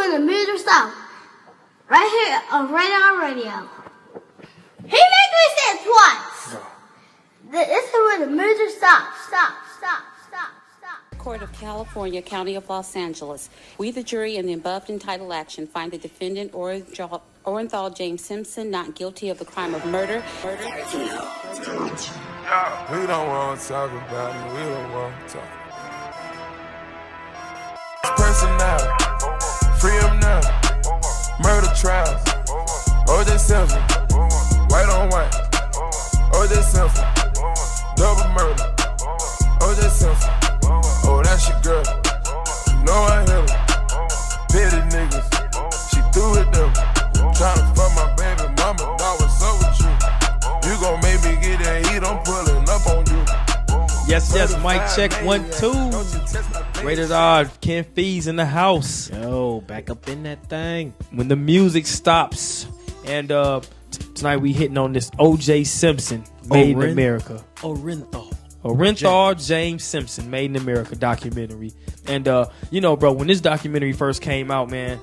when the music stops. Right here on Radar Radio. He made me say it twice. This is when the music stops. Stop. Court of California, County of Los Angeles. We, the jury, in the above entitled action, find the defendant Orenthal James Simpson not guilty of the crime of murder. We don't want to talk about it. We don't want to talk. Personnel, free him now. Murder trials. OJ Simpson, white on white. OJ Simpson, double murder. OJ Simpson. Oh, that's your girl. You know I hit her. Petty niggas. She threw it them. Tryna fuck my baby mama. Dog, what's up with you? You gon' make me get that heat. I'm pulling up on you. Yes, mic check 1 2. Rated R, Ken Fees in the house. Yo, back up in that thing. When the music stops. And tonight we hitting on this OJ Simpson, Made in America. Orenthal James Simpson, Made in America documentary. And, bro, when this documentary first came out, man,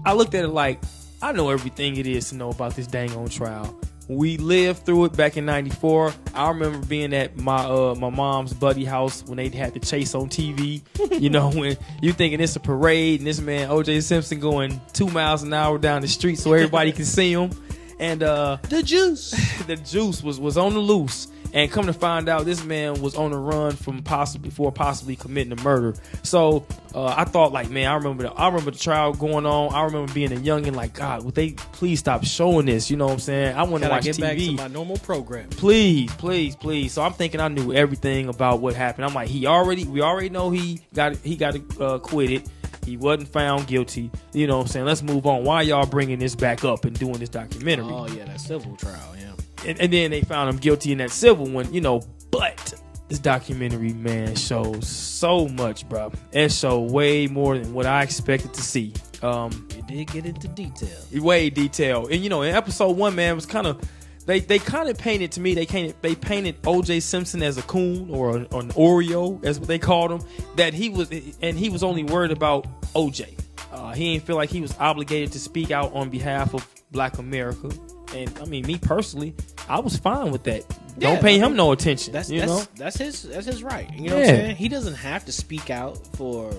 I looked at it like, I know everything it is to know about this dang on trial. We lived through it back in 94. I remember being at my mom's buddy house when they had the chase on TV. You know, when you thinking it's a parade and this man, OJ Simpson, going 2 miles an hour down the street so everybody can see him. And the juice was on the loose. And come to find out, this man was on the run from possibly committing a murder. So I thought, like, man, I remember the trial going on. I remember being a youngin', like, God, would they please stop showing this? You know what I'm saying? I want to watch get TV. Back to my normal program. Please. So I'm thinking I knew everything about what happened. I'm like, we already know he got acquitted. He wasn't found guilty. You know what I'm saying? Let's move on. Why y'all bringing this back up and doing this documentary? Oh yeah, that civil trial. Yeah. And then they found him guilty in that civil one, but this documentary, man, shows so much, bro. It showed way more than what I expected to see. It did get into detail. Way detailed. And, in episode 1, man, was kind of, they kind of painted to me, they painted OJ Simpson as a coon or an Oreo, as what they called him, that he was only worried about OJ. He didn't feel like he was obligated to speak out on behalf of Black America. And I mean, me personally, I was fine with that. Don't pay him no attention. That's his right. You know what I'm saying? He doesn't have to speak out for,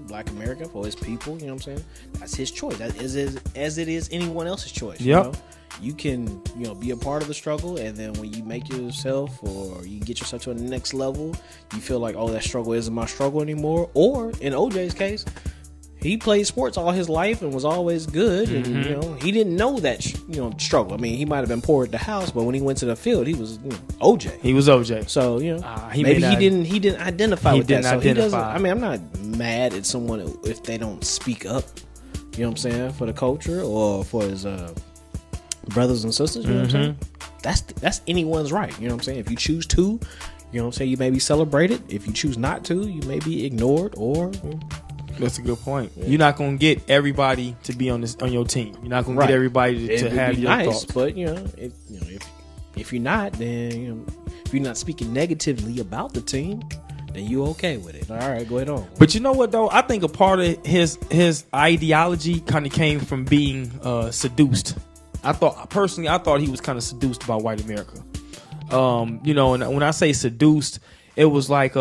Black America, for his people. You know what I'm saying? That's his choice. That is as it is anyone else's choice. Yep. You can, be a part of the struggle, and then when you make yourself or you get yourself to the next level, you feel like, oh, that struggle isn't my struggle anymore. Or in OJ's case, he played sports all his life and was always good, and he didn't know that struggle. I mean, he might have been poor at the house, but when he went to the field, he was OJ. He was OJ. So maybe he didn't identify with that. So he doesn't. I mean, I'm not mad at someone if they don't speak up. You know what I'm saying, for the culture or for his brothers and sisters. You know what I'm saying? That's anyone's right. You know what I'm saying? If you choose to, you know what I'm saying, you may be celebrated. If you choose not to, you may be ignored or. That's a good point. Yeah. You're not gonna get everybody to be on your team. You're not gonna get everybody to have your thoughts. But if you're not, then if you're not speaking negatively about the team, then you okay with it. All right, go ahead on. But you know what though? I think a part of his ideology kind of came from being seduced. I thought he was kind of seduced by white America. And when I say seduced, it was like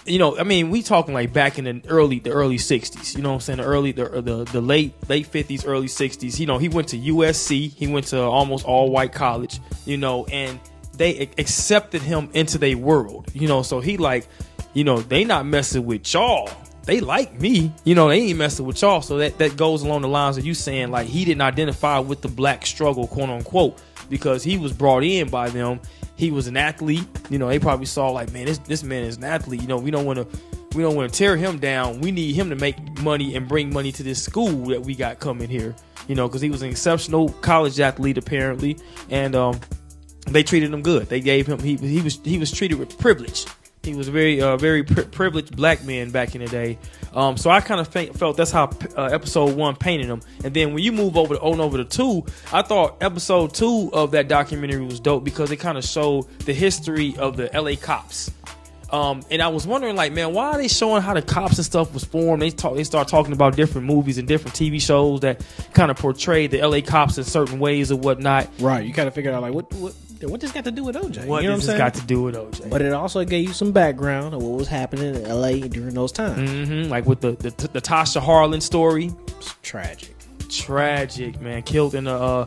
we talking like back in the early 60s, you know what I'm saying? The late 50s, early 60s. He went to USC, he went to almost all white college, and they accepted him into their world, so he like, they not messing with y'all. They like me, they ain't messing with y'all. So that goes along the lines of you saying like he didn't identify with the black struggle, quote unquote, because he was brought in by them. He was an athlete. They probably saw like, man, this man is an athlete. We don't want to tear him down. We need him to make money and bring money to this school that we got coming here. Because he was an exceptional college athlete apparently, and they treated him good. They gave him he was treated with privilege. He was a very privileged black man back in the day. So I kind of felt that's how episode 1 painted him. And then when you move over to 2, I thought episode 2 of that documentary was dope because it kind of showed the history of the LA cops. And I was wondering, like, man, why are they showing how the cops and stuff was formed? They start talking about different movies and different TV shows that kind of portray the LA cops in certain ways or whatnot. Right. You kind of figure out, like, what this got to do with OJ? What does this got to do with OJ? But it also gave you some background of what was happening in LA during those times. Mm-hmm. Like with the Tasha Harlan story. It's tragic. Tragic, man. Killed in a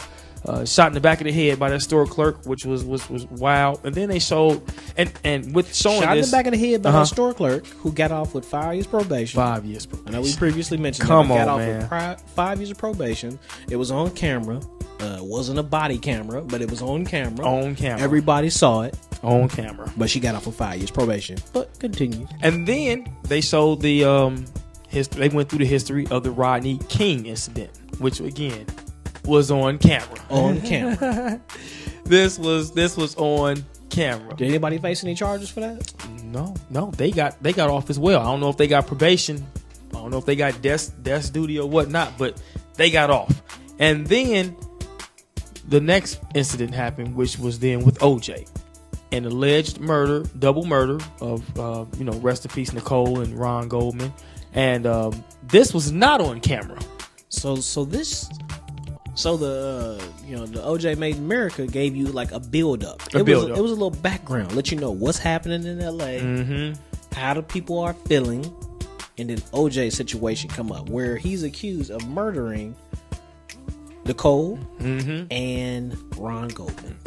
shot in the back of the head by that store clerk, which was wild. And then they showed and with showing shot this, in the back of the head by a store clerk who got off with 5 years probation. 5 years probation. I know we previously mentioned Come that. on, Got off with 5 years of probation. It was on camera. It wasn't a body camera, but it was on camera. On camera. Everybody saw it. On camera. But she got off with 5 years probation. But continue. And then they showed the they went through the history of the Rodney King incident, which again was on camera. On camera. This was on camera. Did anybody face any charges for that? No, they got off as well. I don't know if they got probation. I don't know if they got desk duty or whatnot, but they got off. And then the next incident happened, which was then with OJ, an alleged double murder of rest in peace Nicole and Ron Goldman, and this was not on camera. So the OJ Made in America gave you like a build up. It was a little background, let you know what's happening in LA, how the people are feeling, and then OJ's situation come up where he's accused of murdering Nicole and Ron Goldman.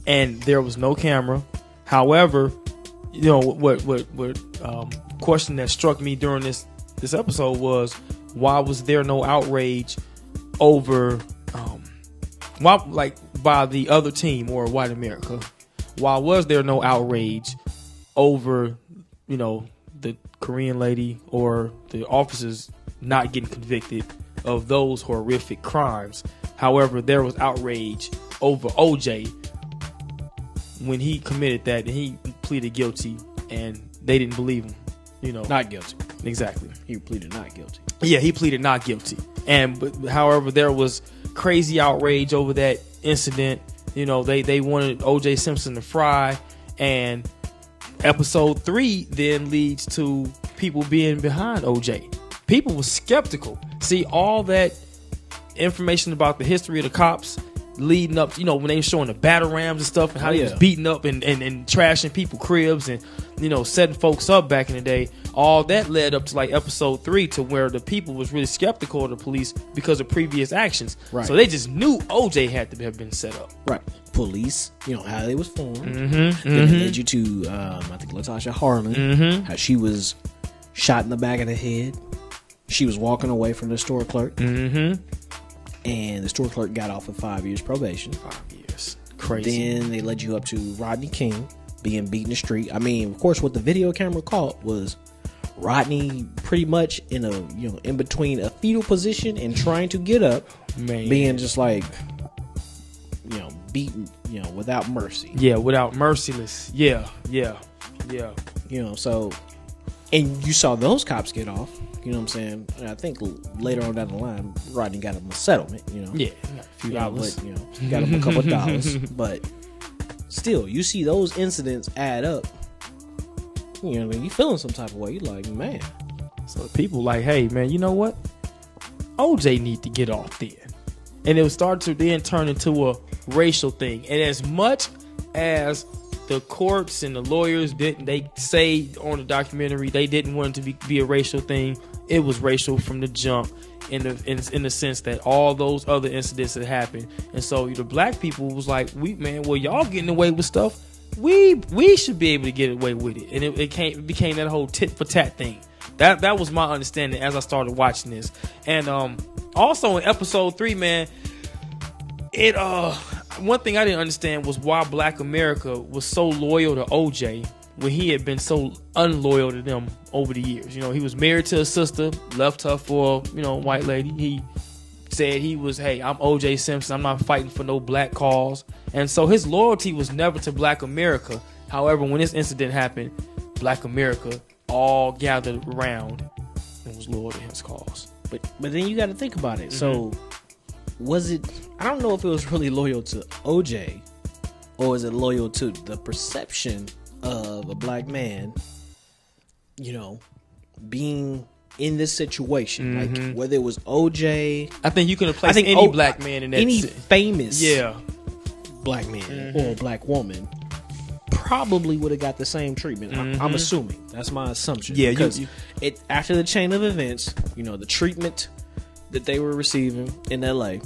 And there was no camera. However, what question that struck me during this episode was, why was there no outrage over by the other team or white America? Why was there no outrage over the Korean lady or the officers not getting convicted of those horrific crimes? However, there was outrage over OJ when he committed that, and he pleaded guilty, and they didn't believe him. Not guilty. Exactly. He pleaded not guilty. Yeah, he pleaded not guilty. However, there was crazy outrage over that incident. They wanted OJ Simpson to fry, and episode 3 then leads to people being behind OJ. People were skeptical. See, all that information about the history of the cops leading up, when they were showing the battle rams and stuff, and how he was beating up and trashing people's cribs and setting folks up back in the day. All that led up to like episode 3, to where the people was really skeptical of the police because of previous actions. Right. So they just knew OJ had to have been set up. Right. Police, how they was formed. Then it led you to I think Latasha Harlan, how she was shot in the back of the head. She was walking away from the store clerk. And the store clerk got off with 5 years probation. 5 years. Crazy. Then they led you up to Rodney King being beat in the street. I mean, of course, what the video camera caught was Rodney pretty much in a in between a fetal position and trying to get up, being just like beaten, without mercy. Yeah, without merciless. Yeah. So, and you saw those cops get off. You know what I'm saying? And I think later on down the line, Rodney got him a settlement. Yeah, a few dollars. But, he got him a couple of dollars. But still, you see those incidents add up. You feeling some type of way. You're like, man. So the people like, hey, man, you know what? OJ need to get off then. And it would start to then turn into a racial thing. And as much as the courts and the lawyers they say on the documentary they didn't want it to be a racial thing, it was racial from the jump in the sense that all those other incidents that happened. And so the black people was like, y'all getting away with stuff, we should be able to get away with it. And it became that whole tit for tat thing. That was my understanding as I started watching this. And also in episode 3, man, one thing I didn't understand was why Black America was so loyal to OJ when he had been so unloyal to them over the years. He was married to a sister, left her for a white lady. He said he was, hey, I'm OJ Simpson, I'm not fighting for no black cause. And so his loyalty was never to Black America. However, when this incident happened, Black America all gathered around and was loyal to his cause. But then you got to think about it. So was it, I don't know if it was really loyal to OJ, or is it loyal to the perception of a black man being in this situation, like whether it was OJ, I think you can have placed any black man in that. Any famous black man or black woman probably would have got the same treatment. I'm assuming. That's my assumption. Yeah, because after the chain of events, the treatment that they were receiving in LA,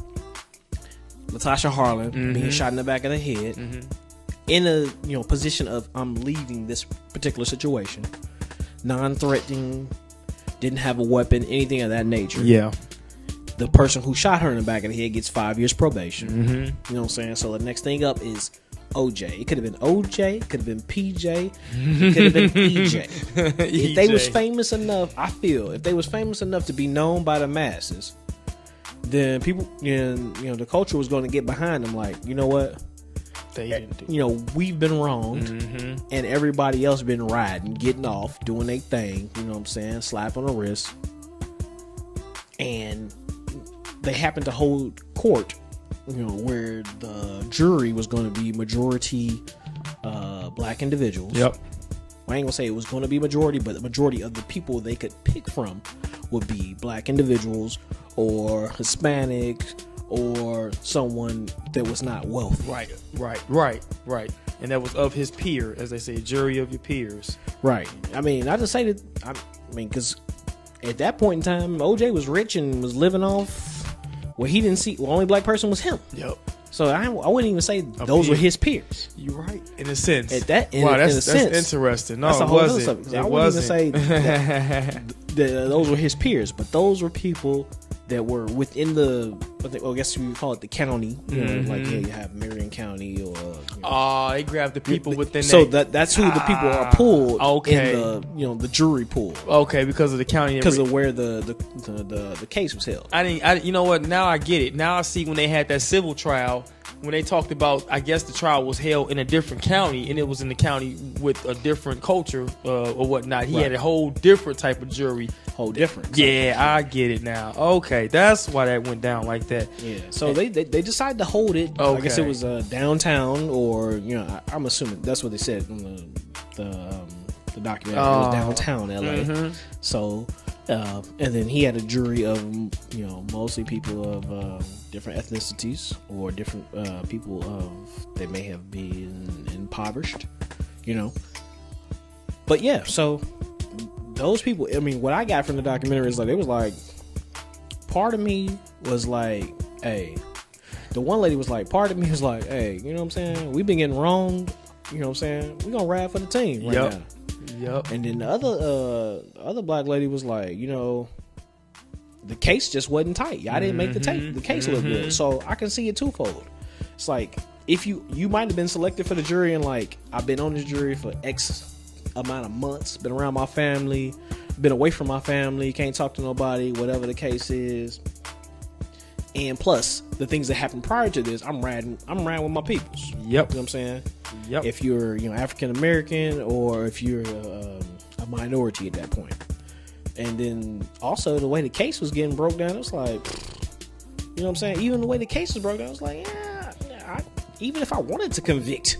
Latasha Harlan being shot in the back of the head, in a position of I'm leaving this particular situation, non-threatening, didn't have a weapon, anything of that nature. Yeah. The person who shot her in the back of the head gets 5 years probation. You know what I'm saying? So the next thing up is OJ. It could have been OJ, it could have been PJ, it could have been EJ. If they was famous enough, I feel, if they was famous enough to be known by the masses, then people, the culture was going to get behind them. Like, you know what? They didn't do. We've been wronged, and everybody else been riding, getting off, doing their thing. You know what I'm saying? Slap on the wrist, and they happened to hold court, where the jury was going to be majority black individuals. Yep. I ain't gonna say it was going to be majority, but the majority of the people they could pick from would be black individuals or Hispanic or someone that was not wealthy. Right. And that was of his peer, as they say, jury of your peers. Right. I mean, I just say that, because at that point in time, OJ was rich and was living off where he didn't see, the only black person was him. Yep. So I wouldn't even say those were his peers. You're right, in a sense. That's interesting. No, that's it wasn't. I wouldn't even say that those were his peers, but those were people that were within I guess you would call it the county. Like you have Marion County or. They grabbed the people within. So that's who the people are pulled in the the jury pool. Okay, because of the county. Because of where the case was held. You know what? Now I get it. Now I see when they had that civil trial. When they talked about, I guess the trial was held in a different county, and it was in the county with a different culture or whatnot. He had a whole different type of jury. Whole different. Yeah, I get it now. Okay, that's why that went down like that. Yeah. So they decided to hold it. Okay. I guess it was downtown, or I'm assuming that's what they said in the documentary. It was downtown LA. So. And then he had a jury of mostly people of different ethnicities or different people they may have been impoverished, But yeah, so those people. I mean, what I got from the documentary is like it was like part of me was like, hey, the one lady was like, part of me was like, hey, you know what I'm saying? We've been getting wronged. You know what I'm saying? We're gonna ride for the team right now. Yep. And then the other black lady was like, the case just wasn't tight. Y'all didn't make the case look good. So I can see it twofold. It's like if you might have been selected for the jury and like I've been on this jury for X amount of months, been around my family, been away from my family, can't talk to nobody, whatever the case is. And plus the things that happened prior to this, I'm riding with my peoples. Yep. You know what I'm saying? Yep. If you're African American or if you're a minority at that point. And then also the way the case was getting broke down, it was like, you know what I'm saying? Even the way the case was broke down, it was like, even if I wanted to convict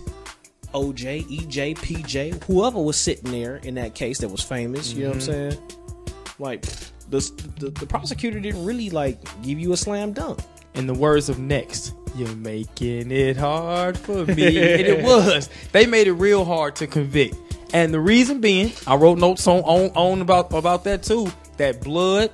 OJ, EJ, PJ, whoever was sitting there in that case that was famous, you know what I'm saying? Like, the prosecutor didn't really like give you a slam dunk. In the words of Next, you're making it hard for me. And it was. They made it real hard to convict. And the reason being, I wrote notes on about that too. That blood,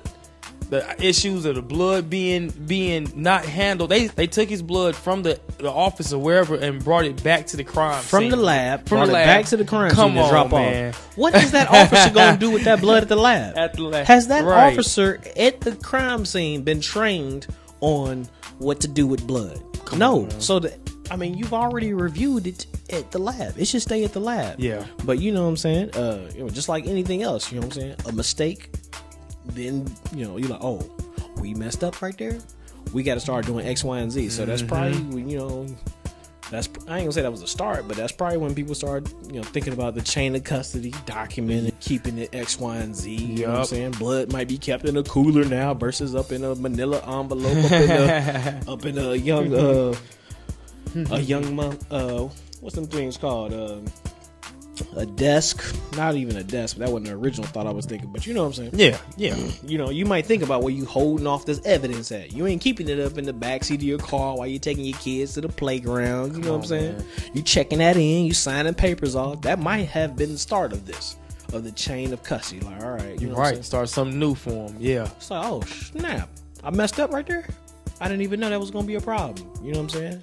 the issues of the blood being not handled. They took his blood from the office or wherever and brought it back to the crime from scene. The lab. From brought the it lab. Back to the crime Come scene to on, drop man. off. What is that officer going to do with that blood at the lab? At the lab. Has that Right. officer at the crime scene been trained on what to do with blood? No. So you've already reviewed it at the lab. It should stay at the lab. Yeah. But you know what I'm saying? Just like anything else, you know what I'm saying? A mistake, then, you're like, oh, we messed up right there. We got to start doing X, Y, and Z. So that's probably, I ain't gonna say that was a start, but that's probably when people started, thinking about the chain of custody, documenting, keeping it X, Y, and Z. You know what I'm saying? Blood might be kept in a cooler now versus up in a manila envelope, up in a young, what's them things called? a desk, not even a desk. That wasn't the original thought I was thinking, but you know what I'm saying? Yeah. You know, you might think about where you holding off this evidence at. You ain't keeping it up in the backseat of your car while you're taking your kids to the playground. You know what I'm saying? Man. You checking that in, you signing papers off. That might have been the start of this, of the chain of custody. Like, all right, you're right. Start something new for him. Yeah. It's like, oh snap, I messed up right there. I didn't even know that was gonna be a problem. You know what I'm saying?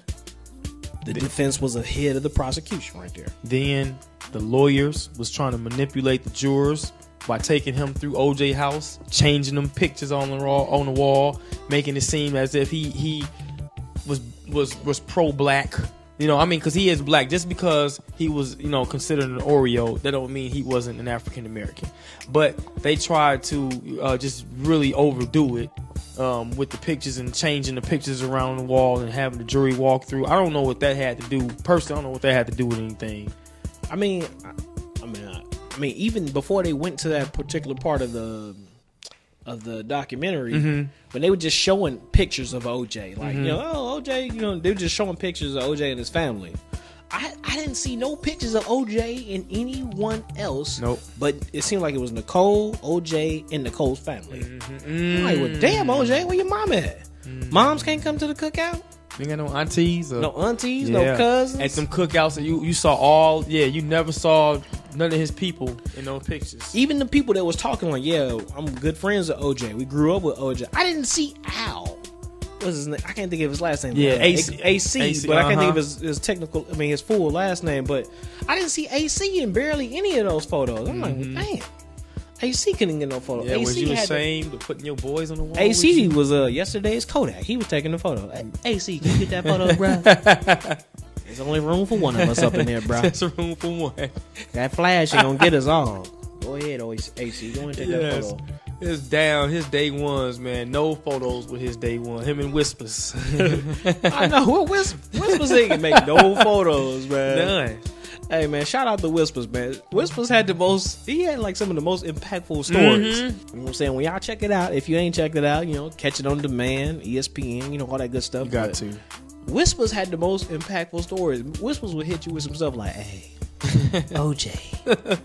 The defense was ahead of the prosecution right there. Then the lawyers was trying to manipulate the jurors by taking him through OJ house, changing them pictures on the wall, making it seem as if he was pro-black. You know, I mean, because he is black. Just because he was, you know, considered an Oreo, that don't mean he wasn't an African American. But they tried to just really overdo it with the pictures and changing the pictures around the wall and having the jury walk through. I don't know what that had to do. Personally, I don't know what that had to do with anything. I mean, even before they went to that particular part of the documentary, when they were just showing pictures of OJ, like, you know, oh, OJ, you know, they were just showing pictures of OJ and his family. I didn't see no pictures of OJ and anyone else. Nope. But it seemed like it was Nicole, OJ, and Nicole's family. I'm like, well, damn, OJ, where your mom at? Moms can't come to the cookout? You ain't got no aunties? No aunties, no cousins? At some cookouts, you saw you never saw none of his people in those pictures. Even the people that was talking like, yeah, I'm good friends with OJ. We grew up with OJ. I didn't see Al. What's his name? I can't think of his last name. Yeah, AC, but I can't think of his technical, his full last name. But I didn't see AC in barely any of those photos. I'm like, damn. AC couldn't get no photo. Yeah, AC was you ashamed of putting your boys on the wall? AC was yesterday's Kodak. He was taking the photo. Hey, AC, can you get that photo, bro? There's only room for one of us up in there, bro. There's room for one. That flash ain't gonna get us all. Go ahead, AC. Go and take that photo. It's down his day ones, man. No photos with his day one. Him and Whispers. I know. What Whispers ain't can make no photos, man. None. Hey, man, shout out to Whispers, man. Whispers had he had like some of the most impactful stories. You know what I'm saying? When y'all check it out, if you ain't checked it out, you know, catch it on demand, ESPN, you know, all that good stuff. You got to. Whispers had the most impactful stories. Whispers would hit you with some stuff like, hey, OJ,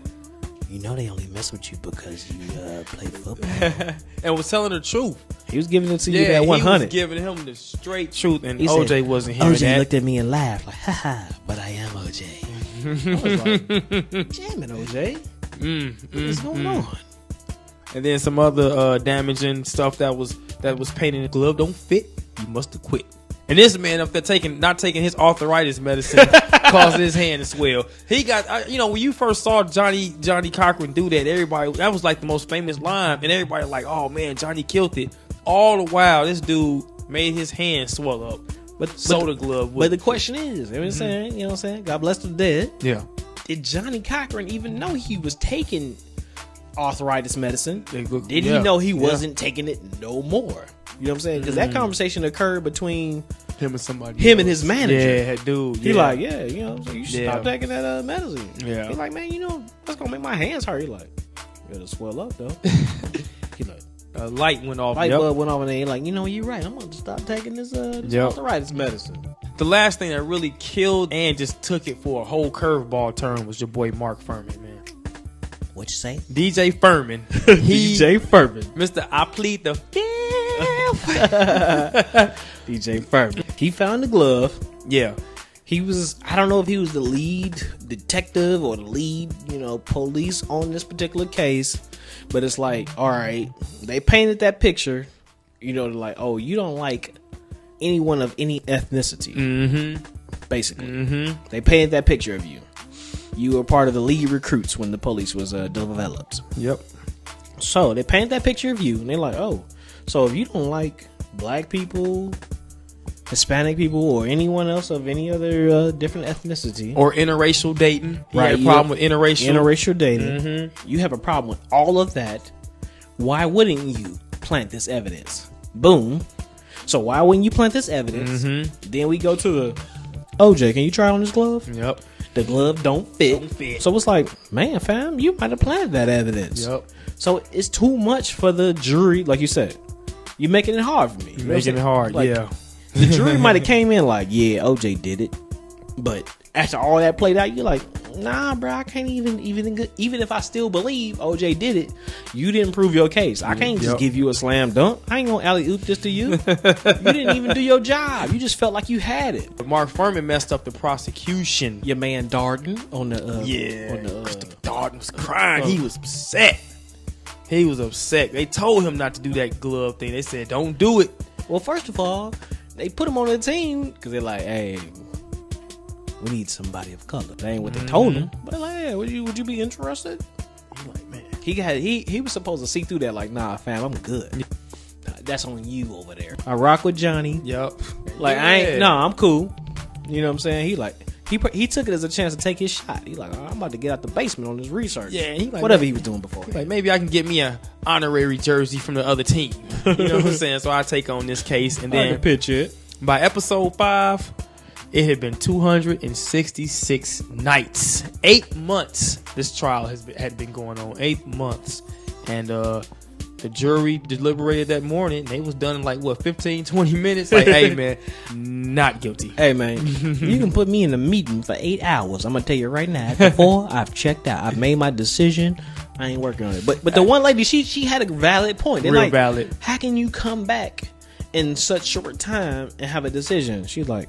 you know they only mess with you because you play football. And was telling the truth. He was giving it to you at 100. He was giving him the straight truth, and OJ said, wasn't hearing that. OJ looked at me and laughed like, haha, but I am OJ. I was like, damn it, OJ. What's going on? And then some other damaging stuff that was painting the glove don't fit. You must have quit. And this man up there not taking his arthritis medicine caused his hand to swell. He got, you know, when you first saw Johnny Cochran do that, that was like the most famous line, and everybody like, oh man, Johnny killed it. All the while, this dude made his hand swell up. But the glove. But the question is, you know what I'm saying? You know what I'm saying? God bless the dead. Yeah. Did Johnny Cochran even know he was taking arthritis medicine? Did he know he wasn't taking it no more? You know what I'm saying? Because that conversation occurred between him and somebody. Him and his manager. Yeah, dude. He like, yeah, you know, so you should stop taking that medicine. Yeah. He's like, man, you know, that's gonna make my hands hurt. He like, you gotta swell up though. He like, a light went off. Light bulb went off, and then like, you know, you're right. I'm gonna stop taking this arthritis medicine. The last thing that really killed and just took it for a whole curveball turn was your boy Mark Furman, man. What you say? DJ Furman. DJ Furman. Mr. I plead the fifth. DJ Furman. He found the glove. Yeah. He was, I don't know if he was the lead detective or the lead, you know, police on this particular case, but it's like, all right, they painted that picture, you know, like, oh, you don't like anyone of any ethnicity, basically. They painted that picture of you. You were part of the lead recruits when the police was developed. Yep. So they painted that picture of you, and they're like, oh, so if you don't like black people, Hispanic people, or anyone else of any other different ethnicity, or interracial dating, right? You had a problem with interracial dating. You have a problem with all of that. Why wouldn't you plant this evidence? Boom. So why wouldn't you plant this evidence? Then we go to the OJ. Can you try on this glove? Yep. The glove don't fit. So it's like, man, fam, you might have planted that evidence. Yep. So it's too much for the jury, like you said. You're making it hard for me. You're making it hard, like, yeah. The jury might have came in like, yeah, OJ did it. But after all that played out, you're like, nah, bro, I can't even if I still believe OJ did it, you didn't prove your case. I can't just give you a slam dunk. I ain't gonna alley-oop this to you. You didn't even do your job. You just felt like you had it. But Mark Furman messed up the prosecution. Your man Darden on the Darden was crying. He was upset. He was upset. They told him not to do that glove thing. They said, don't do it. Well, first of all, they put him on the team because they're like, hey, we need somebody of color. That ain't what they told him. But they're like, yeah, would you be interested? He's like, man. He was supposed to see through that like, nah, fam, I'm good. That's on you over there. I rock with Johnny. Yep. Like, I'm cool. You know what I'm saying? He took it as a chance to take his shot. He's like, I'm about to get out the basement on this research. Yeah, whatever he was doing before. Like, maybe I can get me a honorary jersey from the other team. You know what I'm saying? So I take on this case, and then I can picture it. By episode 5, it had been 266 nights, 8 months. This trial had been going on 8 months, and the jury deliberated that morning. They was done in like, 15, 20 minutes? Like, hey, man, not guilty. Hey, man, you can put me in a meeting for 8 hours. I'm going to tell you right now. Before, I've checked out. I've made my decision. I ain't working on it. But the one lady, she had a valid point. They're real like, valid. How can you come back in such short time and have a decision? She's like,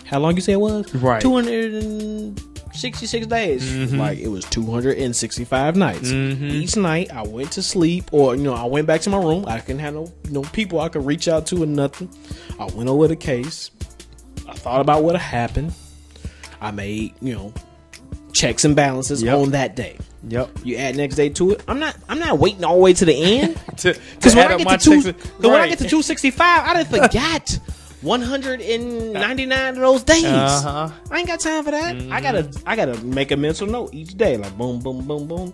how long you say it was? Right. 266 days. Mm-hmm. Like, it was 265 nights. Mm-hmm. Each night I went to sleep, or I went back to my room. I couldn't have no people I could reach out to or nothing. I went over the case. I thought about what happened. I made checks and balances on that day. Yep. You add next day to it. I'm not waiting all the way to the end. Because when I get to 265, I done forgot 199 of those days. I ain't got time for that. Mm-hmm. I gotta make a mental note each day. Like boom, boom, boom, boom.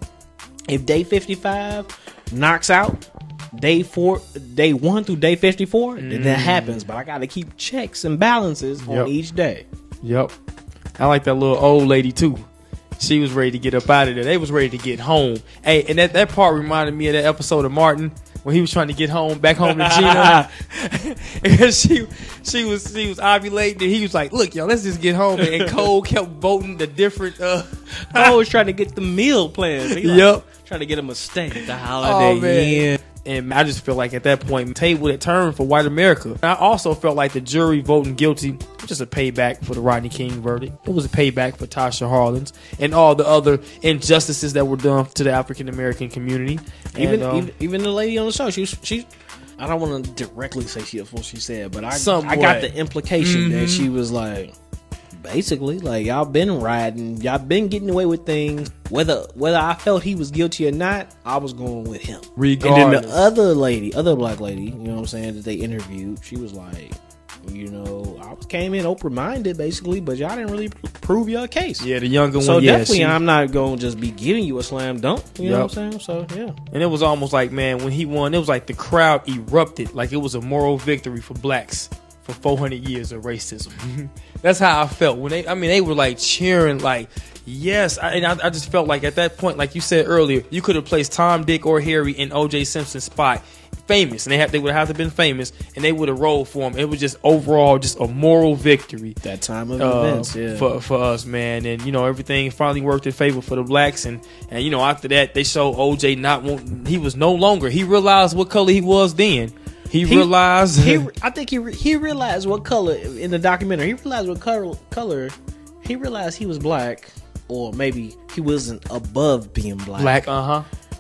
If day 55 knocks out day 1 through day 54, then that happens. But I gotta keep checks and balances on each day. Yep. I like that little old lady too. She was ready to get up out of there. They was ready to get home. Hey, and that part reminded me of that episode of Martin when he was trying to get back home to Gina. And she was ovulating, and he was like, "Look, y'all, let's just get home." And Cole kept voting the different. Cole was trying to get the meal plans. Trying to get him a steak, the Holiday Inn. And I just feel like at that point, the table had turned for white America. And I also felt like the jury voting guilty was just a payback for the Rodney King verdict. It was a payback for Tasha Harlins and all the other injustices that were done to the African American community. Even the lady on the show, she I don't want to directly say what she said, but I got the implication that she was like, basically, like, y'all been riding, y'all been getting away with things. Whether I felt he was guilty or not, I was going with him. Regardless. And then the other black lady, you know what I'm saying, that they interviewed, she was like, I came in open-minded, basically, but y'all didn't really prove your case. Yeah, the younger one. So definitely, I'm not going to just be giving you a slam dunk. You know what I'm saying? So, yeah. And it was almost like, man, when he won, it was like the crowd erupted. Like it was a moral victory for blacks for 400 years of racism. That's how I felt when they were like cheering, like, yes. I just felt like at that point, like you said earlier, you could have placed Tom, Dick, or Harry in O.J. Simpson's spot, famous, and they would have to been famous, and they would have rolled for him. It was just overall just a moral victory. That time of events, yeah, for us, man. And everything finally worked in favor for the blacks, and after that they showed O.J. he was no longer. He realized what color he was then. He realized. I think he realized what color in the documentary. He realized what color. He realized he was black, or maybe he wasn't above being black.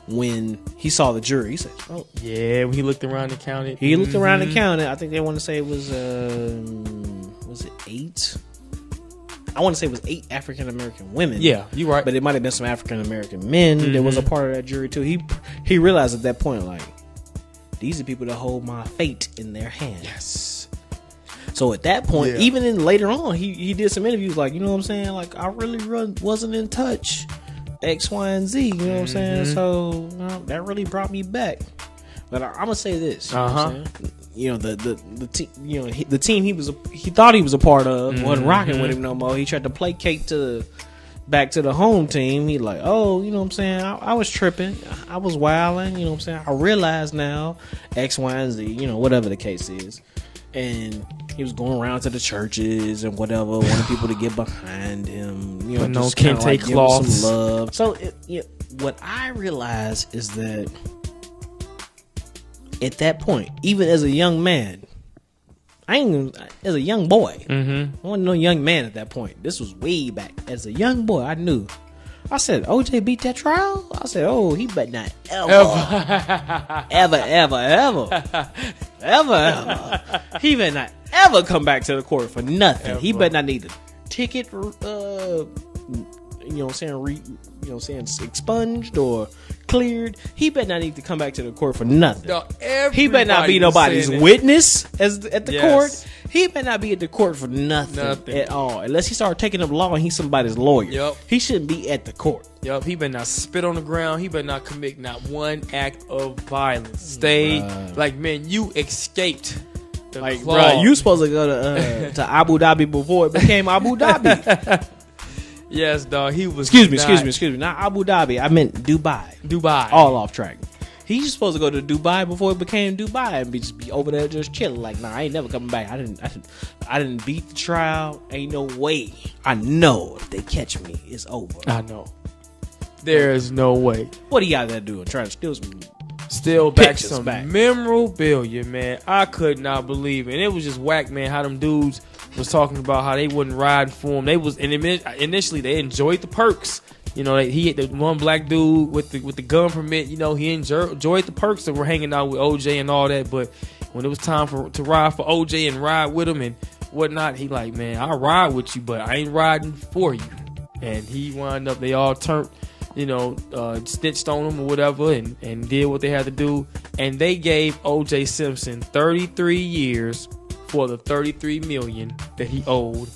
When he saw the jury, he said, "Oh, yeah." When he looked around and counted, I think they want to say it was it 8? I want to say it was 8 African American women. Yeah, you're right. But it might have been some African American men that was a part of that jury too. He realized at that point, like, these are people that hold my fate in their hands. Yes. So at that point, even later on, he did some interviews like, you know what I'm saying? Like, I really wasn't in touch. X, Y, and Z. You know what I'm saying? So that really brought me back. But I'm gonna say this. You know what I'm saying? The team he thought he was a part of wasn't rocking with him no more. He tried to placate back to the home team. He like, oh, you know what I'm saying? I was tripping. I was wilding. You know what I'm saying? I realize now X, Y, and Z. Whatever the case is. and he was going around to the churches and whatever, wanting people to get behind him. You know, just kind of like give him some love. So, what I realized is that at that point, even as a young man, as a young boy, I wasn't no young man at that point. This was way back. As a young boy, I knew. I said, OJ beat that trial? I said, oh, he better not ever. He better not ever come back to the court for nothing. He better not need a ticket, expunged or cleared. He better not need to come back to the court for nothing. No, he better not be nobody's witness at the court. He better not be at the court for nothing at all. Unless he started taking up law and he's somebody's lawyer. Yep. He shouldn't be at the court. Yep. He better not spit on the ground. He better not commit not one act of violence. Stay like, man, you escaped. Like, bro, you supposed to go to Abu Dhabi before it became Abu Dhabi. Yes, dog. He was. Excuse me. Not Abu Dhabi. I meant Dubai. All off track. He's supposed to go to Dubai before it became Dubai and just be over there just chilling. Like, nah, I ain't never coming back. I didn't beat the trial. Ain't no way. I know if they catch me, it's over. I know. There's no way. What he out there doing? Trying to steal back some memorabilia, man. I could not believe it. And it was just whack, man, how them dudes was talking about how they wouldn't ride for him. Initially they enjoyed the perks. You know, he had the one black dude with the gun permit. You know, he enjoyed the perks that were hanging out with OJ and all that. But when it was time to ride for OJ and ride with him and whatnot, he like, man, I'll ride with you, but I ain't riding for you. And he wound up, they all turned, snitched on him or whatever and did what they had to do. And they gave OJ Simpson 33 years for the $33 million that he owed.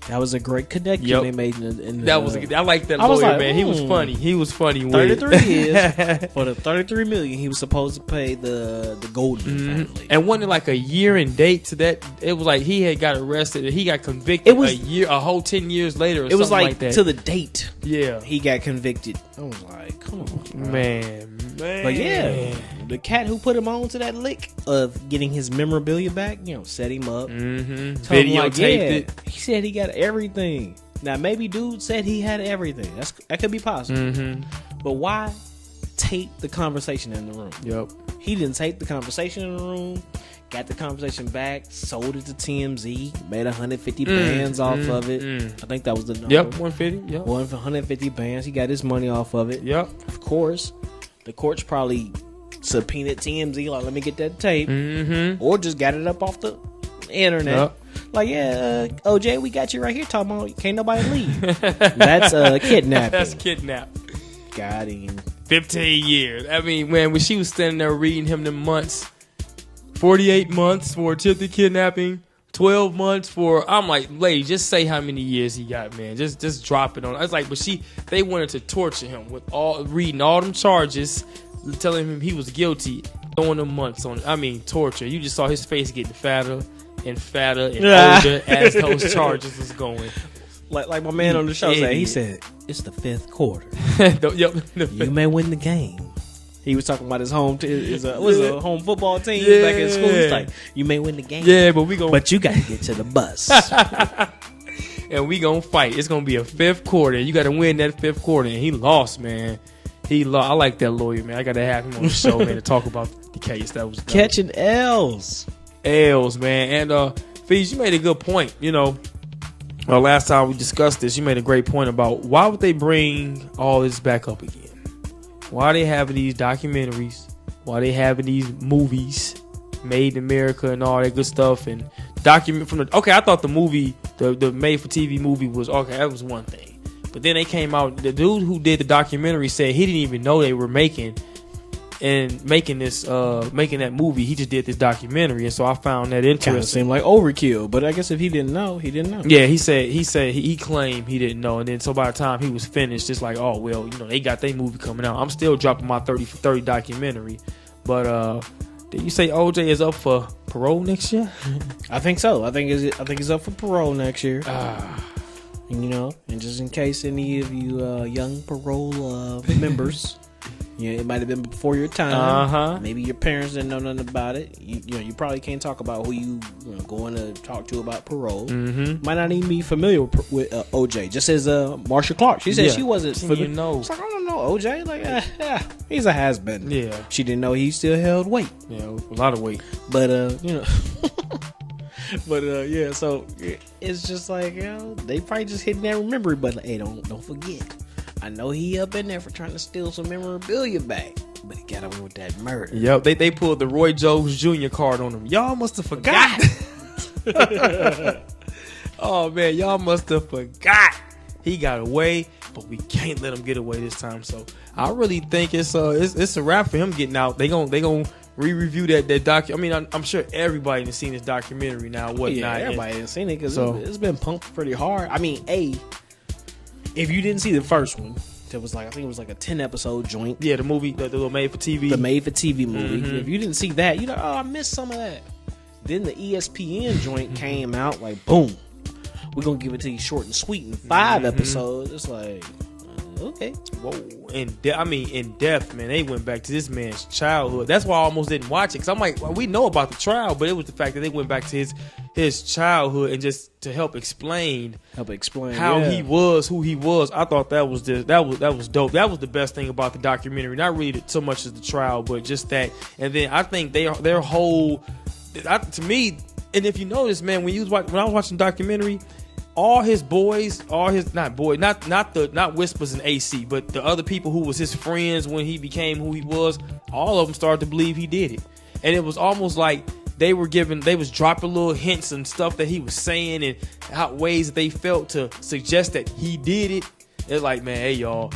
That was a great connection they made. I like that lawyer, man. He was funny. 33 years for the $33 million he was supposed to pay the Goldman family. And wasn't it like a year and date to that? It was like he had got arrested and he got convicted a whole 10 years later. It was like that. To the date. Yeah, he got convicted. I was like, come on, bro. man. But yeah, the cat who put him on to that lick of getting his memorabilia back, set him up, videotaped it. He said he got everything. Now maybe dude said he had everything. That could be possible. But why tape the conversation in the room? Yep. He didn't tape the conversation in the room. Got the conversation back, sold it to TMZ, made 150 bands off of it. I think that was the number. Yep, 150. Yep. 150 bands. He got his money off of it. Yep. Of course, the courts probably subpoenaed TMZ, like, let me get that tape. Or just got it up off the internet. Yep. Like, OJ, we got you right here talking about can't nobody leave. That's kidnapping. That's kidnap. Got him. 15 years. I mean, man, when she was standing there reading him the months, 48 months for attempted kidnapping, 12 months for, I'm like, lady, just say how many years he got, man. Just drop it on. I was like, but they wanted to torture him with reading all them charges, telling him he was guilty, throwing them months on it. I mean, torture. You just saw his face getting fatter and fatter and older as those charges was going. Like my man on the show said, he said, it's the fifth quarter. You may win the game. He was talking about his home home football team back in school. He's like, you may win the game. Yeah, but you got to get to the bus. And we gonna fight. It's gonna be a fifth quarter. You got to win that fifth quarter. And he lost, man. He lost. I like that lawyer, man. I got to have him on the show, man, to talk about the case. That was catching L's, man. And Fees, you made a good point. Last time we discussed this, you made a great point about why would they bring all this back up again? Why they having these documentaries? Why they having these movies, Made in America and all that good stuff? And I thought the movie, the made for TV movie was okay. That was one thing, but then they came out. The dude who did the documentary said he didn't even know they were making that movie. He just did this documentary, and so I found that interesting. Kind of seemed like overkill, but I guess if he didn't know, he didn't know. Yeah, he said he claimed he didn't know, and then so by the time he was finished, it's like, oh well, they got their movie coming out. I'm still dropping my 30 for 30 documentary, but did you say OJ is up for parole next year? I think so. I think he's up for parole next year. And just in case any of you young parole members It might have been before your time. Maybe your parents didn't know nothing about it. You probably can't talk about who you going to talk to about parole. Might not even be familiar with OJ. Just as Marsha Clark, she said she wasn't familiar. It's like, I don't know OJ. Like, he's a has-been. Yeah, she didn't know he still held weight. Yeah, a lot of weight. But But so it's just like, they probably just hitting that memory button. Hey, don't forget. I know he up in there for trying to steal some memorabilia back, but he got away with that murder. Yep, they pulled the Roy Jones Jr. card on him. Y'all must have forgot. Oh man, y'all must have forgot. He got away, but we can't let him get away this time. So I really think it's a wrap for him getting out. They gonna re-review that doc. I mean, I'm sure everybody has seen this documentary now. Everybody has seen it because it's been pumped pretty hard. I mean, if you didn't see the first one, it was I think it was like a 10-episode joint. Yeah, the movie, the little made-for-TV. The made-for-TV movie. If you didn't see that, you're like, I missed some of that. Then the ESPN joint came out, like, boom. We're going to give it to you short and sweet in 5 episodes. It's like, okay. Whoa. In depth, man. They went back to this man's childhood. That's why I almost didn't watch it. Because I'm like, well, we know about the trial, but it was the fact that they went back to his childhood and just to help explain how he was, who he was. I thought that was dope. That was the best thing about the documentary. Not really so much as the trial, but just that. And then I think their whole, to me, and if you notice, man, when I was watching the documentary, all his boys, not Whispers and AC, but the other people who was his friends when he became who he was, all of them started to believe he did it. And it was almost like they was dropping little hints and stuff that he was saying and how ways that they felt to suggest that he did it. It's like, man, hey y'all,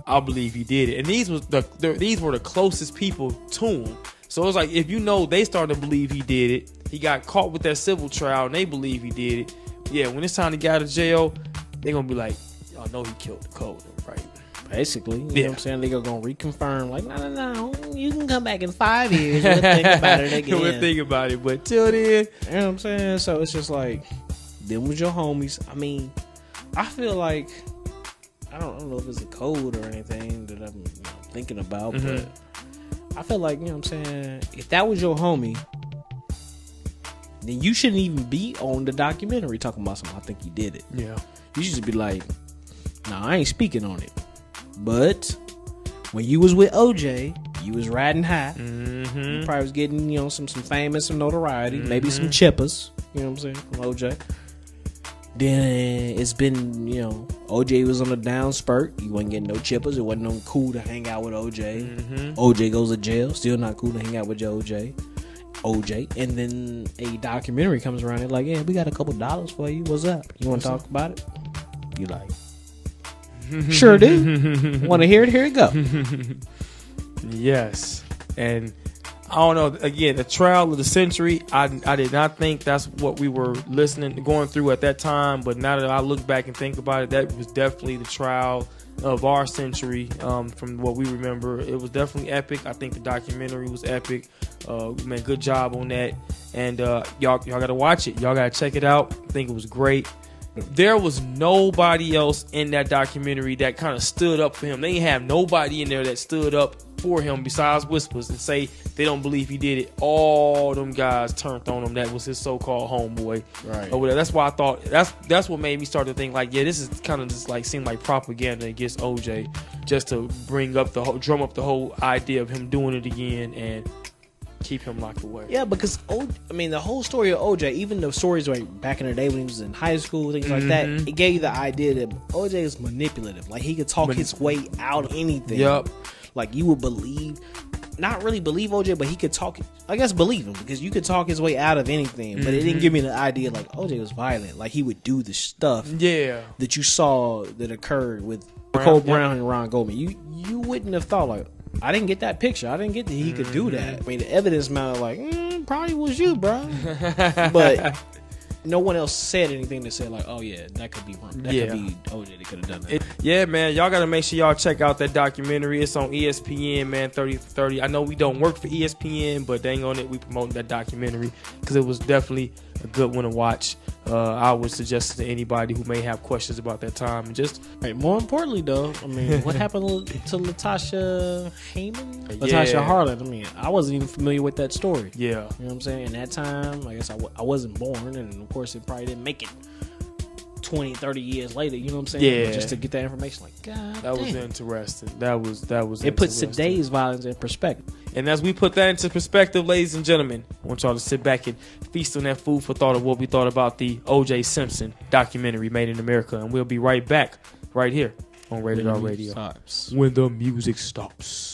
I believe he did it. And these were the closest people to him. So it's like, if they started to believe he did it, he got caught with that civil trial and they believe he did it. Yeah, when it's time to get out of jail, they're going to be like, y'all know he killed the code, right? Basically. You know what I'm saying? They're going to reconfirm, like, no, you can come back in 5 years. We'll think about it again. We'll think about it, but till then. You know what I'm saying? So it's just like, them was your homies. I mean, I feel like, I don't know if it's a code or anything that I'm thinking about, but I feel like, you know what I'm saying, if that was your homie, then you shouldn't even be on the documentary talking about something. I think he did it. Yeah. You should just be like, nah, I ain't speaking on it. But when you was with OJ, you was riding high. You probably was getting, some fame and some notoriety, maybe some chippers, you know what I'm saying, from OJ. Then it's been, OJ was on a down spurt. You wasn't getting no chippers. It wasn't no cool to hang out with OJ. OJ goes to jail. Still not cool to hang out with OJ. And then a documentary comes around and like, yeah, we got a couple dollars for you. What's up? You want to talk about it? You like, sure do. Want to hear it? Here it go. Yes. And I don't know, again, the trial of the century, I did not think that's what we were going through at that time, but now that I look back and think about it, that was definitely the trial of our century. From what we remember, it was definitely epic. I think the documentary was epic. Man, good job on that. And y'all gotta watch it. Y'all gotta check it out. I think it was great. There was nobody else in that documentary that kind of stood up for him. They didn't have nobody in there that stood up for him besides Whispers and say they don't believe he did it. All them guys turned on him. That was his so-called homeboy. Right. Or whatever. That's why I thought that's what made me start to think like, yeah, this is kind of just like seemed like propaganda against OJ, just to drum up the whole idea of him doing it again and keep him locked away. Yeah, because the whole story of OJ, even the stories like back in the day when he was in high school, things like that, it gave you the idea that OJ is manipulative. Like he could talk his way out of anything. Yep. Like you would not really believe OJ, but he could talk. I guess believe him because you could talk his way out of anything. But it didn't give me the idea like OJ was violent. Like he would do the stuff. Yeah. That you saw that occurred with Cole Brown and Ron Goldman. You wouldn't have thought like, I didn't get that picture. I didn't get that he could do that. I mean, the evidence mounted like, probably was you, bro. But no one else said anything that said like, oh yeah, that could be wrong. That could be OJ that could have done that. Yeah, man, y'all gotta make sure y'all check out that documentary. It's on ESPN, man. 30 for 30. I know we don't work for ESPN, but dang on it, we promoting that documentary because it was definitely a good one to watch. I would suggest it to anybody who may have questions about that time. And just more importantly, though, I mean, what happened to Latasha Heyman? Latasha Harlan. I mean, I wasn't even familiar with that story. Yeah. You know what I'm saying? In that time, I guess I wasn't born, and of course, it probably didn't make it 20, 30 years later. You know what I'm saying? Yeah. But just to get that information, like, God, that was interesting. That was. It puts today's violence in perspective. And as we put that into perspective, ladies and gentlemen, I want y'all to sit back and feast on that food for thought of what we thought about the O.J. Simpson documentary Made in America. And we'll be right back right here on Rated R Radio. Stops. When the music stops.